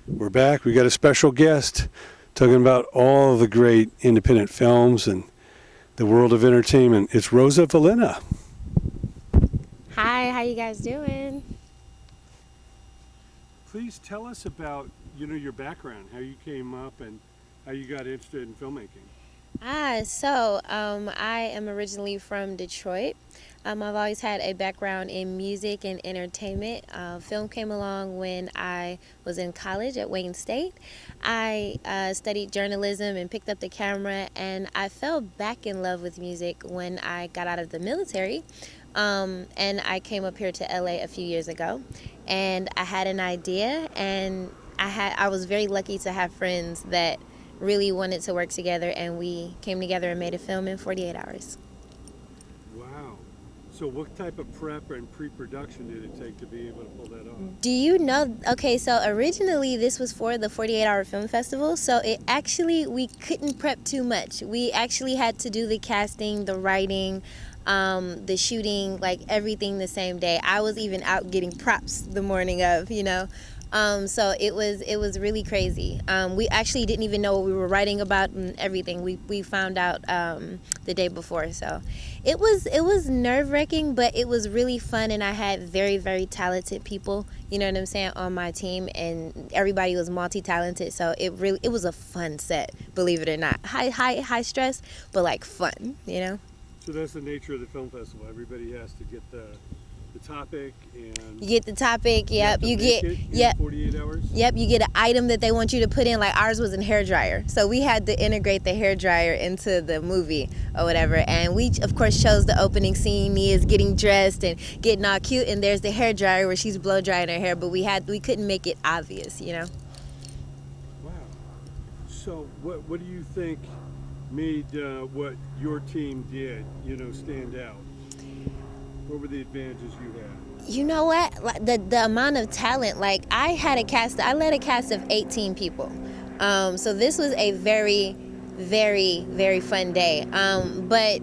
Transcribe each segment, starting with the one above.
We're back. We got a special guest talking about all the great independent films and the world of entertainment. It's Rosa Valena. Hi, how you guys doing? Please tell us about, your background, how you came up and how you got interested in filmmaking. I am originally from Detroit. I've always had a background in music and entertainment. Film came along when I was in college at Wayne State. I studied journalism and picked up the camera, and I fell back in love with music when I got out of the military. And I came up here to LA a few years ago, and I had an idea, and I was very lucky to have friends that really wanted to work together, and we came together and made a film in 48 hours. Wow. So what type of prep and pre-production did it take to be able to pull that off? Do you know? Okay, so originally this was for the 48-hour film festival, so we couldn't prep too much. We actually had to do the casting, the writing, the shooting, like everything the same day. I was even out getting props the morning of, So it was really crazy. We actually didn't even know what we were writing about and everything. We found out the day before. So it was nerve-wracking, but it was really fun, and I had very, very talented people, you know what I'm saying, on my team, and everybody was multi-talented. So it was a fun set, believe it or not. High stress, but like fun, So that's the nature of the film festival. Everybody has to get the topic, and You get the topic, yep. You get in 48 hours. Yep, you get an item that they want you to put in. Like ours was in hair dryer, so we had to integrate the hair dryer into the movie or whatever. And we of course chose the opening scene. Mia's getting dressed and getting all cute, and there's the hair dryer where she's blow drying her hair. But we couldn't make it obvious, Wow. So what do you think made what your team did, stand out? What were the advantages you had? You know what? Like the amount of talent. Like I led a cast of 18 people. So this was a very, very, very fun day. But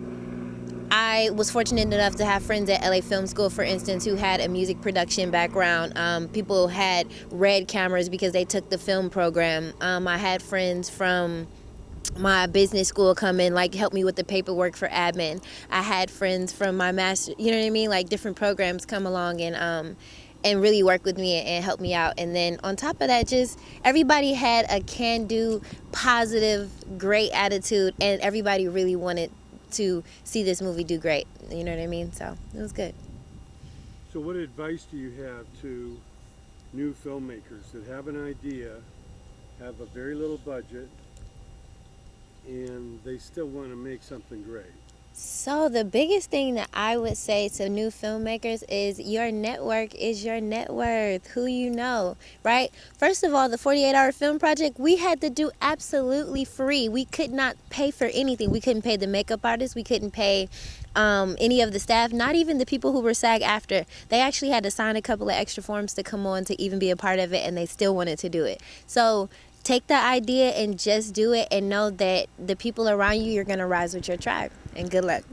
I was fortunate enough to have friends at LA Film School, for instance, who had a music production background. People had red cameras because they took the film program. I had friends from my business school come in, like help me with the paperwork for admin. I had friends from my master, you know what I mean, like different programs come along and really work with me and help me out. And then on top of that, just everybody had a can-do, positive, great attitude, and everybody really wanted to see this movie do great, you know what I mean? So it was good. So what advice do you have to new filmmakers that have an idea, have a very little budget, and they still want to make something great? So the biggest thing that I would say to new filmmakers is your network is your net worth. Who you know, right? First of all, the 48-hour film project, we had to do absolutely free. We could not pay for anything. We couldn't pay the makeup artists. We couldn't pay any of the staff, not even the people who were SAG after. They actually had to sign a couple of extra forms to come on to even be a part of it, and they still wanted to do it. So take the idea and just do it, and know that the people around you, you're going to rise with your tribe. And good luck.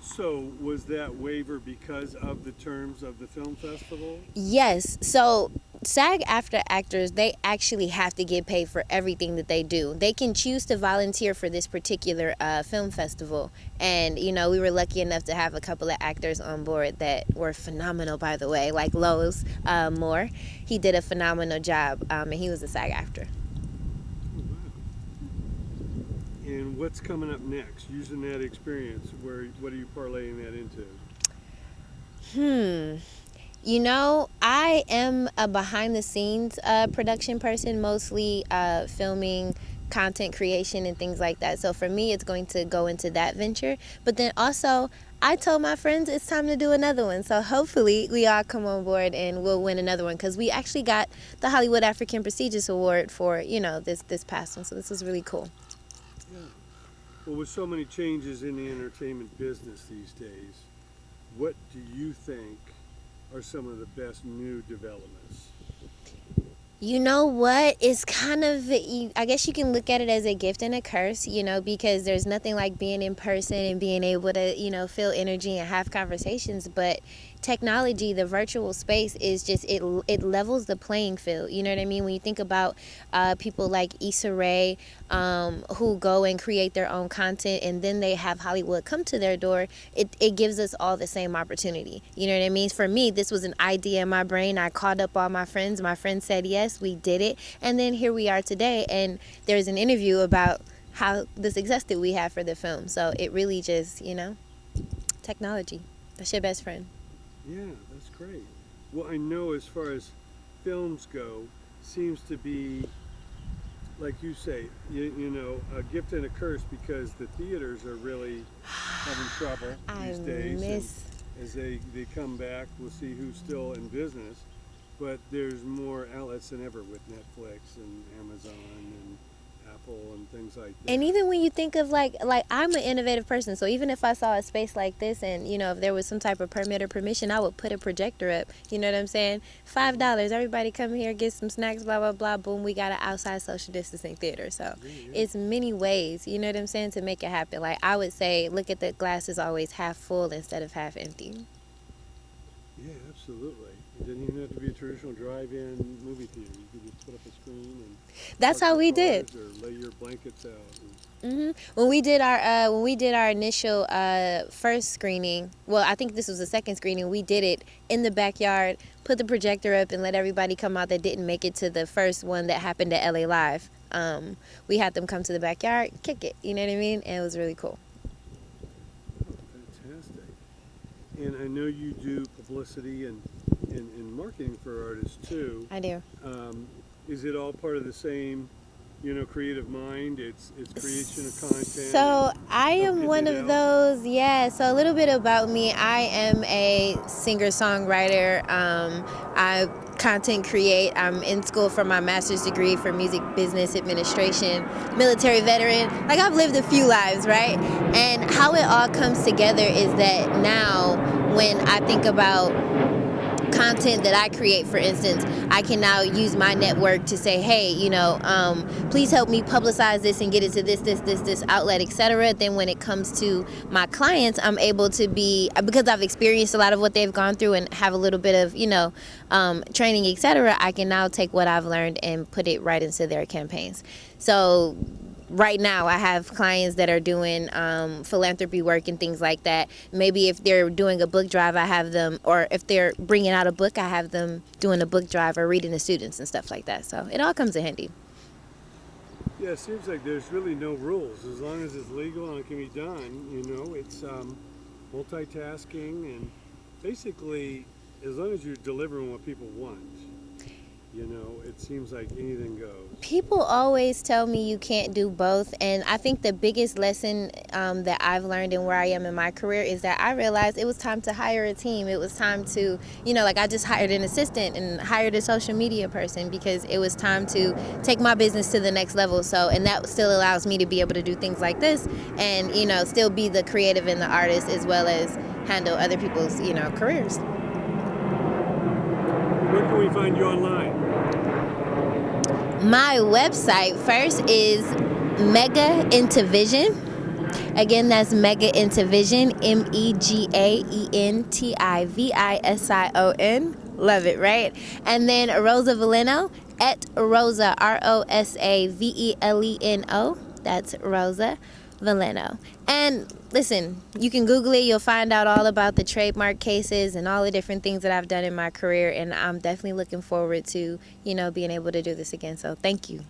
So was that waiver because of the terms of the film festival? Yes. So SAG after actors, they actually have to get paid for everything that they do. They can choose to volunteer for this particular film festival. And, we were lucky enough to have a couple of actors on board that were phenomenal, by the way, like Lowe's Moore. He did a phenomenal job, and he was a SAG actor. And what's coming up next? Using that experience, what are you parlaying that into? I am a behind-the-scenes production person, mostly filming, content creation, and things like that. So for me, it's going to go into that venture. But then also, I told my friends it's time to do another one. So hopefully, we all come on board and we'll win another one, because we actually got the Hollywood African Prestigious Award for, this past one. So this was really cool. Yeah. Well, with so many changes in the entertainment business these days, what do you think are some of the best new developments? You know what? It's kind of, I guess you can look at it as a gift and a curse, because there's nothing like being in person and being able to, feel energy and have conversations. But technology, the virtual space is just it levels the playing field. You know what I mean? When you think about people like Issa Rae, who go and create their own content, and then they have Hollywood come to their door, it gives us all the same opportunity. You know what I mean? For me, this was an idea in my brain. I called up all my friends. My friends said yes, we did it, and then here we are today. And there's an interview about how the success that we have for the film. So it really just, technology. That's your best friend. Yeah, that's great. Well, I know as far as films go, seems to be, like you say, a gift and a curse, because the theaters are really having trouble these days. And as they come back, we'll see who's still in business. But there's more outlets than ever with Netflix and Amazon and Apple and things like that. And even when you think of like I'm an innovative person, so even if I saw a space like this and if there was some type of permit or permission, I would put a projector up. You know what I'm saying? $5, everybody come here, get some snacks, blah blah blah, boom, we got an outside social distancing theater. So it's many ways, you know what I'm saying, to make it happen. Like I would say, look at the glass is always half full instead of half empty. Yeah, absolutely. It didn't even have to be a traditional drive-in movie theater. You could just put up a screen and that's how we did. Or lay your blankets out. When we did our initial first screening, well, I think this was the second screening. We did it in the backyard, put the projector up, and let everybody come out that didn't make it to the first one that happened at LA Live. We had them come to the backyard, kick it. You know what I mean? And it was really cool. Fantastic. And I know you do publicity and marketing for artists too. I do. Is it all part of the same, creative mind? It's creation of content. So I am one of those. Yeah. So a little bit about me. I am a singer-songwriter. I content create. I'm in school for my master's degree for music business administration. Military veteran. Like I've lived a few lives, right? And how it all comes together is that now when I think about content that I create, for instance, I can now use my network to say, hey, please help me publicize this and get it to this outlet, etc. Then when it comes to my clients, I'm able to be, because I've experienced a lot of what they've gone through and have a little bit of, training, etc. I can now take what I've learned and put it right into their campaigns. So right now I have clients that are doing philanthropy work and things like that. Maybe if they're doing a book drive, I have them, or if they're bringing out a book, I have them doing a book drive or reading to students and stuff like that. So it all comes in handy. Yeah, it seems like there's really no rules. As long as it's legal and it can be done, it's multitasking, and basically as long as you're delivering what people want, it seems like anything goes. People always tell me you can't do both, and I think the biggest lesson that I've learned and where I am in my career is that I realized it was time to hire a team. It was time to, I just hired an assistant and hired a social media person because it was time to take my business to the next level. So, and that still allows me to be able to do things like this and, still be the creative and the artist as well as handle other people's, careers. Where can we find you online? My website first is Mega Into Vision. Again, that's Mega Into Vision, MEGAENTIVISION. Love it, right? And then Rosa Valeno at Rosa, ROSAVELENO. That's Rosa Valeno. And listen, you can Google it. You'll find out all about the trademark cases and all the different things that I've done in my career. And I'm definitely looking forward to, being able to do this again. So thank you.